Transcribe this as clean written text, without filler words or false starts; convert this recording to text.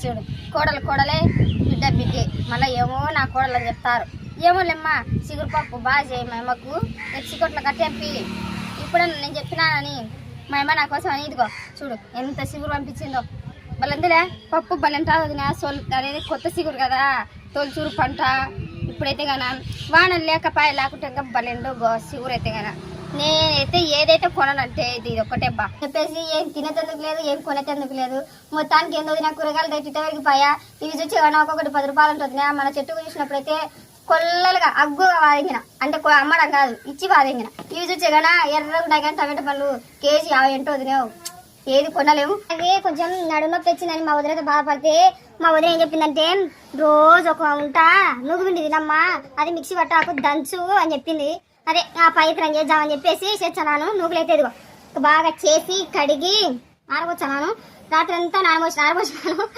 చూడు కోడలే బిడ్డ బిడ్డే మళ్ళీ ఏమో నా కోడలు అని చెప్తారు. ఏమోలేమ్మా చిగురు పప్పు బాగా చేయి మా అమ్మకు ఎక్సికొట్ల కట్టేంపి ఇప్పుడన్నా నేను చెప్పినానని మా అమ్మ నా కోసం అని ఇదిగో చూడు ఎంత చిగురు పంపించిందో. వాళ్ళందులే పప్పు బలంటారు వదిన సోల్ అనేది కొత్త చిగురు కదా తొలిచూరు పంట. ఇప్పుడైతే గాన వానలు లేకపాయ లేకుంటే ఇంకా బలెండు చిగురు అయితే గాన నేనైతే ఏదైతే కొనాలంటే ఇది ఒక్కటేబ్బా చెప్పేసి ఏం తినేందుకు లేదు ఏం కొనేందుకు లేదు. మొత్తానికి ఏందో నా కూరగాయలు రేటు వరకు పోయా. ఇవి చూసి ఒక్కొక్కటి 10 రూపాయలు ఉంటుంది. మన చెట్టుకు చూసినప్పుడైతే కొల్లలుగా అగ్గుగా వాదింగిన అంటే అమ్మడం కాదు ఇచ్చి వాదింగిన. ఇవి చూసే కన్నా ఎర్రగా ఉంటాయి కానీ టమాటా పళ్ళు కేజీ 50 వదిలేవు ఏది కొనలేము. అదే కొంచెం నడునొప్పి వచ్చిందని మా వదిలేతో బాధపడితే మా వదిన ఏం చెప్పిందంటే రోజు ఒక ఉంటా నువ్వు పిండి తినమ్మా అది మిక్సీ పట్టాకు దంచు అని చెప్పింది. అదే ఆ పవిత్రం చేద్దామని చెప్పేసి చేస్తున్నాను. నువ్వులైతే ఇదిగో బాగా చేసి కడిగి ఆరబోచ్చాను. రాత్రి అంతా నానబోసినాను.